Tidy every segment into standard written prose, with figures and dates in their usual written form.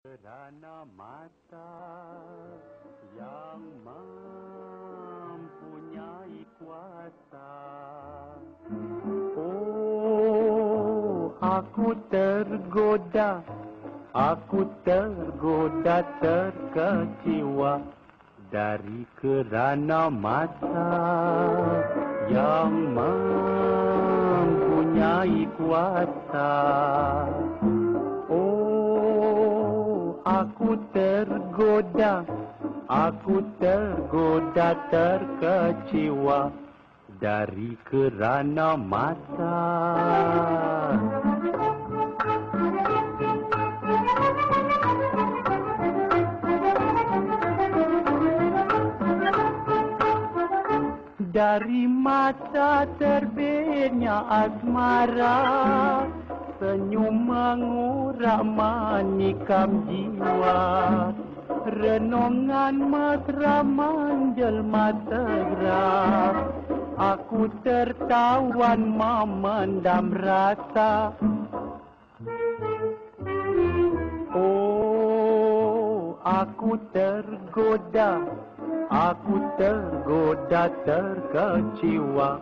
Kerana mata yang mempunyai kuasa. Oh, aku tergoda terkecewa dari kerana mata yang mempunyai kuasa. Oh, aku tergoda terkecewa dari kerana mata. Dari mata terbitnya asmara, senyum mengurak manikam jiwa. Renungan mesra menjelma segera, aku tertawan memendam rasa. Oh, aku tergoda terkecewa.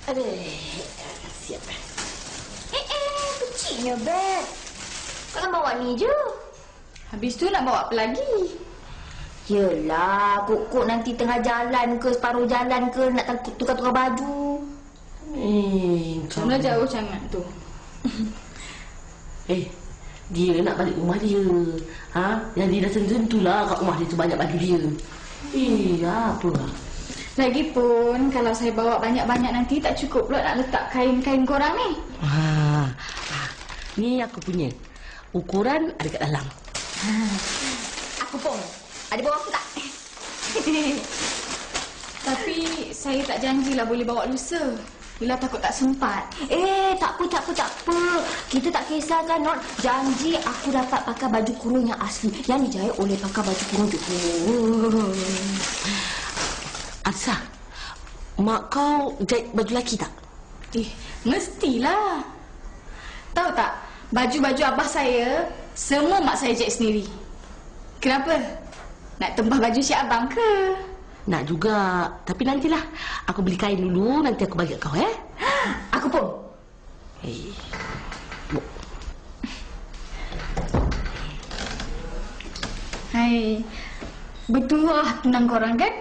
Aduh, siap. Kecilnya beg. Kau nak bawa ni je. Habis tu nak bawa apa lagi? Yelah, kok nanti tengah jalan ke, separuh jalan ke, nak tukar-tukar baju. Macam mana jauh sangat tu? Dia nak balik rumah dia. Yang dia dah sentuh-sentuhlah kat rumah dia tu banyak baju dia. Apa lah. Lagipun, kalau saya bawa banyak-banyak nanti tak cukup pula nak letak kain-kain korang ni. Ni aku punya. Ukuran ada kat dalam. Aku pun. Ada bawa aku tak? Tapi saya tak janjilah boleh bawa lusa. Bila takut tak sempat. Tak apa. Kita tak kisahkan, Not. Janji aku dapat pakai baju kurung yang asli. Yang dijahit oleh pakai baju kurung tu. Arsa, mak kau jahit baju lelaki tak? Mestilah. Tahu tak, baju-baju abah saya semua mak saya jahit sendiri. Kenapa? Nak tembah baju si abang ke? Nak juga. Tapi nantilah. Aku beli kain dulu, nanti aku bagi kat kau, Aku pun. Hai. Bertuah tunang korang kan?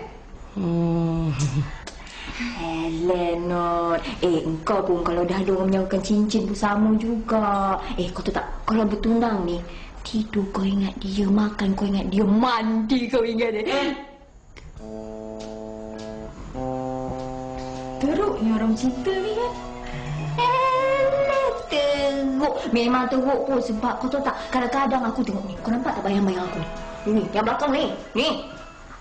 Lenot. Engkau pun kalau dah ada orang menyanggahkan cincin pun sama juga. Kau tahu tak, kalau bertunang ni, tidur kau ingat dia, makan kau ingat dia, mandi kau ingat dia. Teruknya orang cerita ni kan. Teruk. Memang teruk pun sebab kau tahu tak, kadang-kadang aku tengok ni. Kau nampak tak bayang-bayang aku ni? Ni, yang belakang ni. Ni.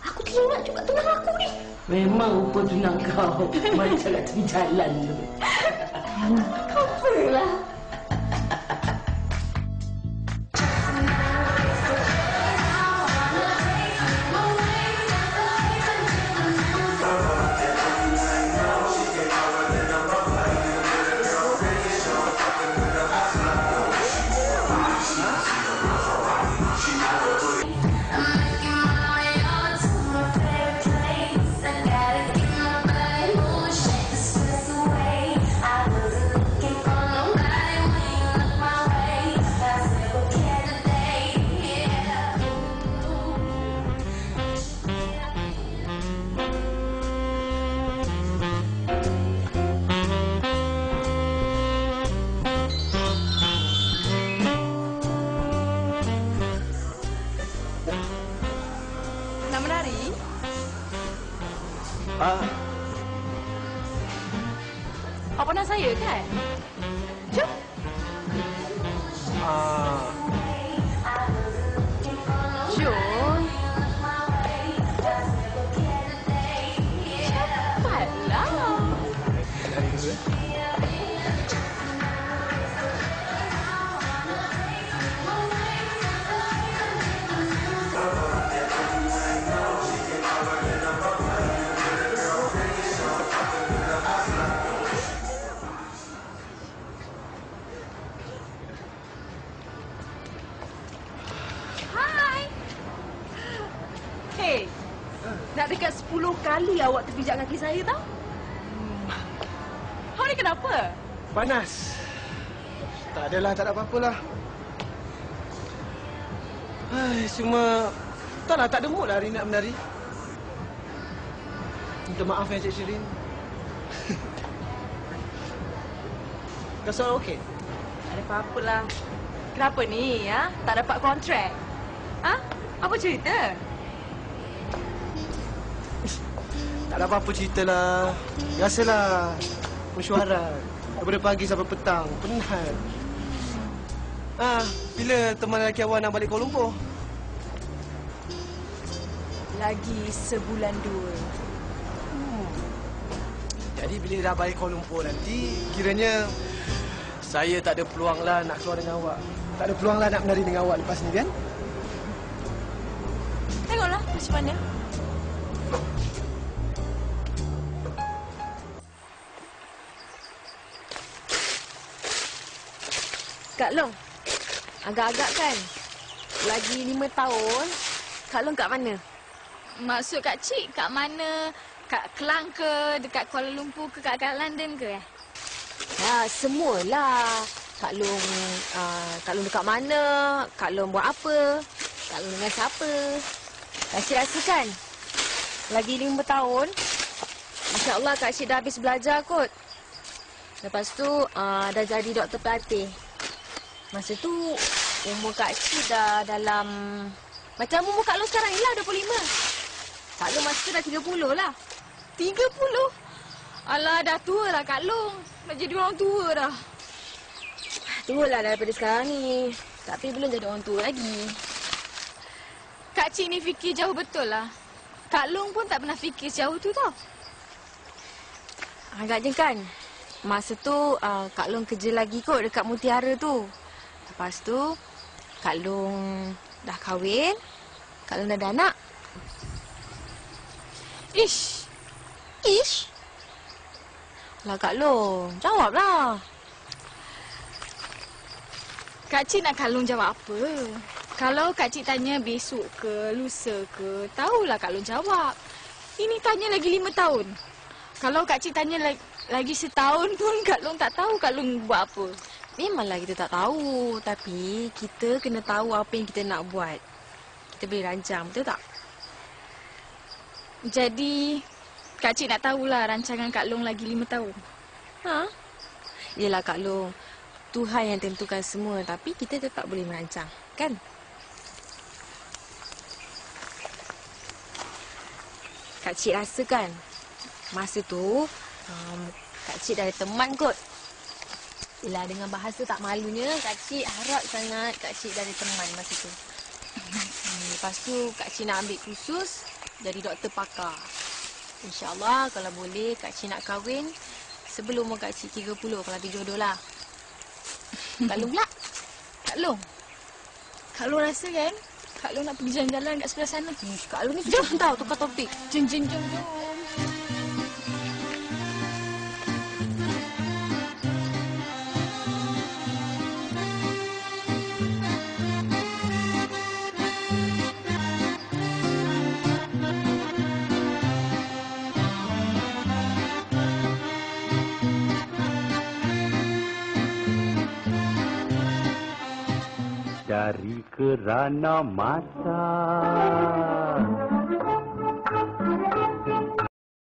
Aku teringat juga tunang aku ni. Memang rupa tunang kau. Macam kat tepi jalan tu. Apalah. Nak menari? Awak pernah saya kan? Jom. Jom. Cepatlah. Hai. Hey, dah dekat 10 kali awak terpijak kaki saya tau. Awak ni kenapa? Panas. Tak adalah, tak ada apa-apalah. Cuma taklah, tak ada mood lah hari nak menari. Minta maaf ya Cik Shirin. Kau soal okey? Tak ada apa-apa lah. Kenapa ni, ya? Tak dapat kontrak? Ha? Apa cerita? Tak ada apa-apa ceritalah. Biasalah. Mesyuarat. Daripada pagi sampai petang. Penat. Bila teman lelaki awak nak balik Kuala Lumpur? Lagi sebulan 2. Jadi bila dah balik Kuala Lumpur nanti, kiranya saya tak ada peluang lah nak keluar dengan awak. Tak ada peluang lah nak menari dengan awak lepas ni kan? Tengoklah macam mana. Kak Long, agak-agak kan? Lagi 5 tahun, Kak Long kat mana? Maksud Kak Cik kat mana? Kat Kelang ke? Dekat Kuala Lumpur ke? Kat London ke? Ya, semualah. Kak Long dekat mana? Kak Long buat apa? Kak Long dengan siapa? Kak Cik rasakan? Lagi 5 tahun, Masya Allah Kak Cik dah habis belajar kot. Lepas tu, dah jadi doktor pelatih. Masa tu, umur Kak Cik dah dalam... Macam umur Kak Long sekarang ni lah, 25. Kak Long masa tu dah 30 lah. 30? Alah, dah tua lah Kak Long. Dah jadi orang tua dah. Tua lah daripada sekarang ni. Tapi belum jadi orang tua lagi. Kak Cik ni fikir jauh betul lah. Kak Long pun tak pernah fikir sejauh tu tau. Agaknya kan. Masa tu Kak Long kerja lagi kot dekat Mutiara tu. Lepas tu Kak Long dah kahwin. Kak Long dah ada anak. Ish. Ish. Lah Kak Long, jawablah. Kak Cik nak Kak Long jawab apa? Kalau Kak Cik tanya besok ke, lusa ke, tahulah Kak Long jawab. Ini tanya lagi 5 tahun. Kalau Kak Cik tanya lagi setahun pun Kak Long tak tahu Kak Long buat apa. Memanglah kita tak tahu. Tapi kita kena tahu apa yang kita nak buat. Kita boleh rancang, betul tak? Jadi, Kak Cik nak tahulah rancangan Kak Long lagi 5 tahun. Ha? Yelah Kak Long, Tuhan yang tentukan semua. Tapi kita tetap boleh merancang, kan? Kak Cik rasa kan, masa tu Kak Cik dah ada teman kot. Yelah, dengan bahasa tak malunya, Kak Cik harap sangat Kak Cik dah ada teman masa tu. Lepas tu, Kak Cik nak ambil kursus jadi doktor pakar. InsyaAllah, kalau boleh, Kak Cik nak kahwin sebelum umur Kak Cik 30, kalau ada jodoh lah. Kak Long pula? Kak Long. Kak Long rasa kan? Kak Long nak pergi jalan-jalan kat sebelah sana. Kak Long ni jom tau, tukar topik. Jom. Dari kerana mata